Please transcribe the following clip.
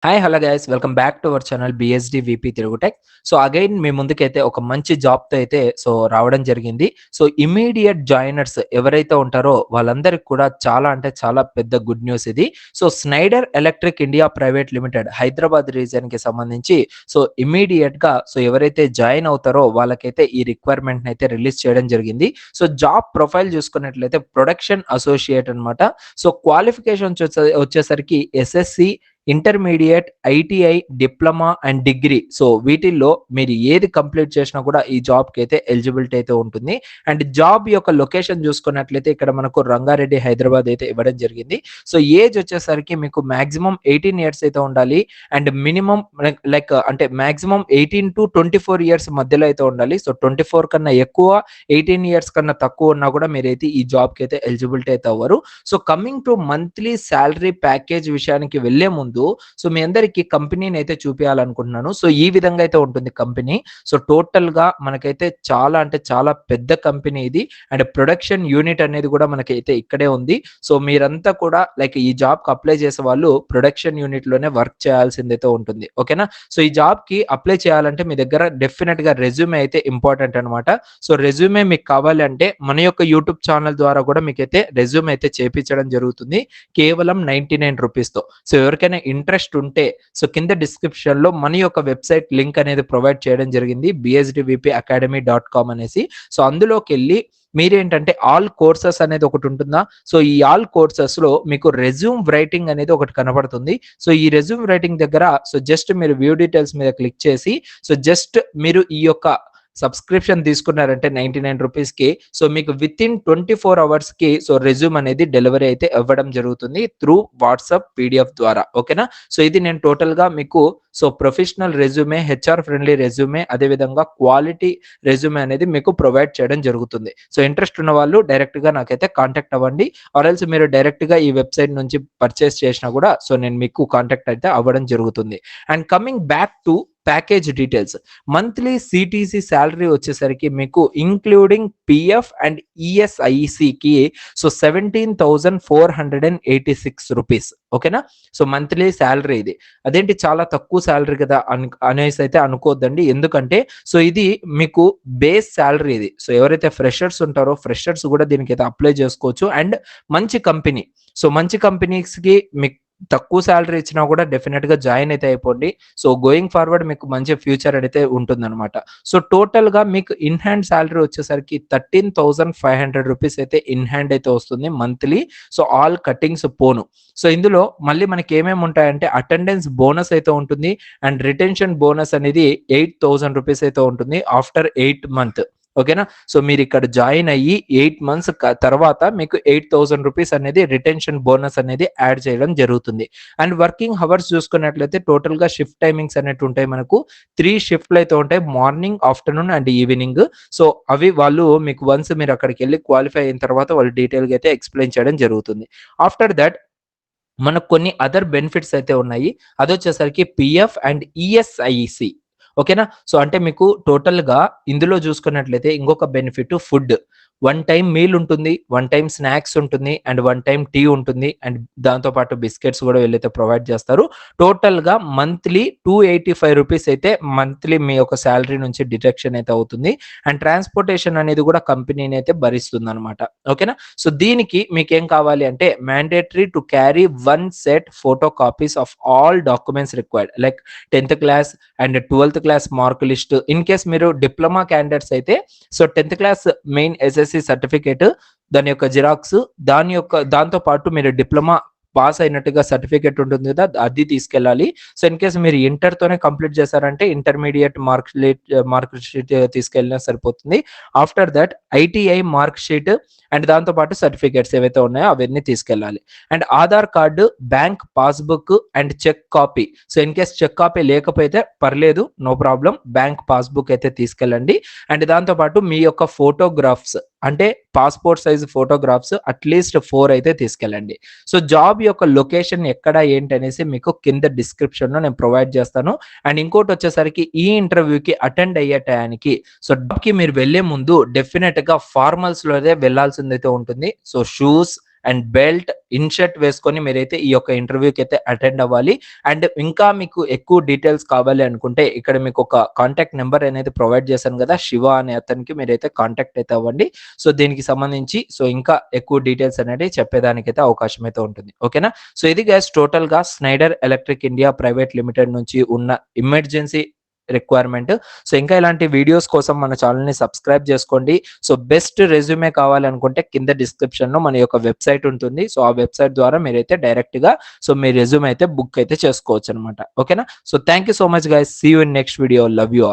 Hi hello guys welcome back to our channel BSD VP Telugu tech. So again మీ ముందుకైతే ఒక మంచి జాబ్తో అయితే రావడం జరిగింది. సో ఇమీడియట్ జాయినర్స్ ఎవరైతే ఉంటారో వాళ్ళందరికీ కూడా చాలా అంటే చాలా పెద్ద గుడ్ న్యూస్ ఇది. So Schneider Electric India Private Limited Hyderabad రీజియన్కి సంబంధించి ఇమీడియట్గా ఎవరైతే జాయిన్ అవుతారో వాళ్ళకైతే ఈ రిక్వైర్మెంట్ అయితే రిలీజ్ చేయడం జరిగింది. సో జాబ్ ప్రొఫైల్ చూసుకున్నట్లయితే ప్రొడక్షన్ అసోసియేట్ అనమాట. సో క్వాలిఫికేషన్స్ వచ్చేసరికి SSC, intermediate, ITI, diploma and degree. So వీటిల్లో మీరు ఏది కంప్లీట్ చేసినా కూడా ఈ జాబ్కి అయితే ఎలిజిబిలిటీ అయితే ఉంటుంది. అండ్ జాబ్ యొక్క లొకేషన్ చూసుకున్నట్లయితే ఇక్కడ మనకు రంగారెడ్డి హైదరాబాద్ అయితే ఇవ్వడం జరిగింది. సో ఏజ్ వచ్చేసరికి మీకు మాక్సిమం 18 ఇయర్స్ అయితే ఉండాలి. అండ్ మినిమం లైక్ అంటే మాక్సిమం 18 to 24 ఇయర్స్ మధ్యలో అయితే ఉండాలి. సో 24 కన్నా ఎక్కువ, 18 ఇయర్స్ కన్నా తక్కువ ఉన్నా కూడా మీరైతే ఈ జాబ్కి అయితే ఎలిజిబిలిటీ అయితే అవ్వరు. So coming to monthly salary package విషయానికి వెళ్లే ముందు మీ అందరికి కంపెనీని అయితే చూపించాలనుకుంటున్నాను. సో ఈ విధంగా అయితే ఉంటుంది కంపెనీ. సో టోటల్ గా మనకైతే చాలా అంటే చాలా పెద్ద కంపెనీ ఇది. అండ్ ప్రొడక్షన్ యూనిట్ అనేది కూడా మనకైతే ఇక్కడే ఉంది. సో మీరంతా కూడా లైక్ ఈ జాబ్ కి అప్లై చేసే వాళ్ళు ప్రొడక్షన్ యూనిట్ లోనే వర్క్ చేయాల్సిందైతే ఉంటుంది. ఓకేనా? సో ఈ జాబ్ కి అప్లై చేయాలంటే మీ దగ్గర డెఫినెట్ గా రెజ్యూమే అయితే ఇంపార్టెంట్ అనమాట. సో రెజ్యూమే మీకు కావాలి అంటే మన యొక్క యూట్యూబ్ ఛానల్ ద్వారా కూడా మీకైతే రెజ్యూమే అయితే చేపించడం జరుగుతుంది, కేవలం 99 రూపీస్తో. సో ఎవరికైనా ఇంట్రెస్ట్ ఉంటే కింద డిస్క్రిప్షన్ లో మన యొక్క వెబ్సైట్ లింక్ అనేది ప్రొవైడ్ చేయడం జరిగింది, bsdvpacademy.com అనేసి. సో అందులోకి వెళ్ళి మీరేంటంటే ఆల్ కోర్సెస్ అనేది ఒకటి ఉంటుందా. సో ఈ ఆల్ కోర్సెస్ లో మీకు రెజ్యూమ్ రైటింగ్ అనేది ఒకటి కనబడుతుంది. సో ఈ రెజ్యూమ్ రైటింగ్ దగ్గర జస్ట్ మీరు వ్యూ డీటెయిల్స్ మీద క్లిక్ చేసి జస్ట్ మీరు ఈ యొక్క సబ్స్క్రిప్షన్ తీసుకున్నారంటే 99 రూపీస్కి మీకు విత్ ఇన్ 24 అవర్స్కి రెజ్యూమ్ అనేది డెలివరీ అయితే ఇవ్వడం జరుగుతుంది త్రూ వాట్సాప్ పీడిఎఫ్ ద్వారా. ఓకేనా? సో ఇది నేను టోటల్గా మీకు professional resume, HR friendly resume, అదేవిధంగా క్వాలిటీ రెజ్యూమే అనేది మీకు ప్రొవైడ్ చేయడం జరుగుతుంది. సో ఇంట్రెస్ట్ ఉన్న వాళ్ళు డైరెక్ట్గా నాకైతే కాంటాక్ట్ అవ్వండి. ఆర్ఎల్స్ మీరు డైరెక్ట్గా ఈ వెబ్సైట్ నుంచి పర్చేస్ చేసినా కూడా నేను మీకు కాంటాక్ట్ అయితే అవ్వడం జరుగుతుంది. And coming back to package details, monthly CTC salary వచ్చేసరికి మీకు ఇంక్లూడింగ్ పిఎఫ్ అండ్ ఈఎస్ఐసికి 17,486 రూపీస్. ఓకేనా? సో మంత్లీ శాలరీ ఇది. అదేంటి చాలా తక్కువ శాలరీ కదా అనేసి అయితే అనుకోవద్దండి. ఎందుకంటే ఇది మీకు బేస్ శాలరీ ఇది. సో ఎవరైతే ఫ్రెషర్స్ ఉంటారో ఫ్రెషర్స్ కూడా దీనికి అయితే అప్లై చేసుకోవచ్చు. అండ్ మంచి కంపెనీ, మంచి కంపెనీస్కి మీకు తక్కువ శాలరీ ఇచ్చినా కూడా డెఫినెట్ గా జాయిన్ అయితే అయిపోండి. సో గోయింగ్ ఫార్వర్డ్ మీకు మంచి ఫ్యూచర్ అయితే ఉంటుందన్నమాట. సో టోటల్ గా మీకు ఇన్ హ్యాండ్ శాలరీ వచ్చేసరికి 13,500 రూపీస్ అయితే ఇన్ హ్యాండ్ అయితే వస్తుంది మంత్లీ. సో ఆల్ కటింగ్స్ పోను. సో ఇందులో మళ్ళీ మనకి ఏమేమి ఉంటాయంటే అటెండెన్స్ బోనస్ అయితే ఉంటుంది. అండ్ రిటెన్షన్ బోనస్ అనేది 8,000 రూపీస్ అయితే ఉంటుంది ఆఫ్టర్ 8 మంత్. ఓకేనా? సో మీరు ఇక్కడ జాయిన్ అయ్యి 8 మంత్స్ తర్వాత మీకు 8,000 రూపీస్ అనేది రిటెన్షన్ బోనస్ అనేది యాడ్ చేయడం జరుగుతుంది. అండ్ వర్కింగ్ అవర్స్ చూసుకున్నట్లయితే టోటల్ గా షిఫ్ట్ టైమింగ్స్ అనేవి ఉంటాయి. మనకు 3 షిఫ్ట్లు అయితే ఉంటాయి, morning, afternoon and evening. So అవి వాళ్ళు మీకు వన్స్ మీరు అక్కడికి వెళ్ళి క్వాలిఫై అయిన తర్వాత వాళ్ళు డీటెయిల్ గా అయితే ఎక్స్ప్లెయిన్ చేయడం జరుగుతుంది. ఆఫ్టర్ దట్ మనకు కొన్ని అదర్ బెనిఫిట్స్ అయితే ఉన్నాయి. అదొచ్చేసరికి పిఎఫ్ అండ్ ఈఎస్ఐసి. ఓకేనా? సో అంటే మీకు టోటల్ గా ఇందులో చూసుకున్నట్లయితే ఇంకొక బెనిఫిట్ ఫుడ్. 1 టైం మీల్ ఉంటుంది, 1 టైం స్నాక్స్ ఉంటుంది, అండ్ 1 టైం టీ ఉంటుంది. అండ్ దాంతో పాటు బిస్కెట్స్ కూడా వీళ్ళైతే ప్రొవైడ్ చేస్తారు. టోటల్ గా మంత్లీ 285 రూపీస్ అయితే మంత్లీ మీ యొక్క శాలరీ నుంచి డిడక్షన్ అయితే అవుతుంది. అండ్ ట్రాన్స్పోర్టేషన్ అనేది కూడా కంపెనీని అయితే భరిస్తుంది అనమాట. ఓకేనా? సో దీనికి మీకు ఏం కావాలి అంటే mandatory to carry 1 set photo copies of all documents required like 10th class and 12th class mark list. In case మీరు డిప్లొమా క్యాండిడేట్స్ అయితే 10th class main SSC certificate, దాని యొక్క జిరాక్స్, దాంతో పాటు మీరు డిప్లొమా పాస్ అయినట్టుగా సర్టిఫికేట్ ఉంటుంది కదా, అది తీసుకెళ్ళాలి. సో ఇన్ కేసు మీరు ఇంటర్ తోనే కంప్లీట్ చేశారంటే ఇంటర్మీడియట్ మార్క్ షీట్ తీసుకెళ్ళినా సరిపోతుంది. After that ITI mark sheet and దాంతో పాటు సర్టిఫికేట్స్ ఏవైతే ఉన్నాయో అవన్నీ తీసుకెళ్ళాలి. And Aadhaar card, bank passbook and cheque copy. So in case cheque copy లేకపోతే పర్లేదు, నో ప్రాబ్లం, బ్యాంక్ పాస్బుక్ అయితే తీసుకెళ్ళండి. అండ్ దాంతో పాటు మీ యొక్క ఫోటోగ్రాఫ్స్ అంటే పాస్పోర్ట్ సైజ్ ఫోటోగ్రాఫ్స్ అట్లీస్ట్ 4 అయితే తీసుకెళ్ళండి. సో జాబ్ యొక్క లొకేషన్ ఎక్కడ ఏంటి అనేసి మీకు కింద డిస్క్రిప్షన్ లో నేను ప్రొవైడ్ చేస్తాను. అండ్ ఇంకోటి వచ్చేసరికి ఈ ఇంటర్వ్యూకి అటెండ్ అయ్యే టయానికి జాబ్ కి మీరు వెళ్లే ముందు డెఫినెట్ గా ఫార్మల్స్ లోనే వెళ్లాల్సిందైతే ఉంటుంది. So shoes and belt, in shirt వేసుకొని మీరైతే ఈ యొక్క ఇంటర్వ్యూకి అయితే అటెండ్ అవ్వాలి. అండ్ ఇంకా మీకు ఎక్కువ డీటెయిల్స్ కావాలి అనుకుంటే ఇక్కడ మీకు ఒక కాంటాక్ట్ నెంబర్ అనేది ప్రొవైడ్ చేశాను కదా! శివ అనే అతనికి మీరైతే కాంటాక్ట్ అయితే అవ్వండి. సో దీనికి సంబంధించి ఇంకా ఎక్కువ డీటెయిల్స్ అనేటివి చెప్పేదానికైతే అవకాశం అయితే ఉంటుంది. ఓకేనా? సో ఇది గైస్ టోటల్‌గా Schneider Electric India Private limited నుంచి ఉన్న ఎమర్జెన్సీ రిక్వైర్మెంట్. సో ఇంకా ఇలాంటి వీడియోస్ కోసం మన ఛానెల్‌ని సబ్స్క్రైబ్ చేసుకోండి. సో బెస్ట్ రెజ్యూమే కావాలనుకుంటే కింద డిస్క్రిప్షన్‌లో మన యొక్క వెబ్‌సైట్ ఉంటుంది. సో ఆ వెబ్‌సైట్ ద్వారా మీరైతే డైరెక్ట్‌గా మీ రెజ్యూమ్ అయితే బుక్ అయితే చేసుకోవచ్చనమాట. ఓకేనా? So thank you so much guys. See you in next video. Love you all.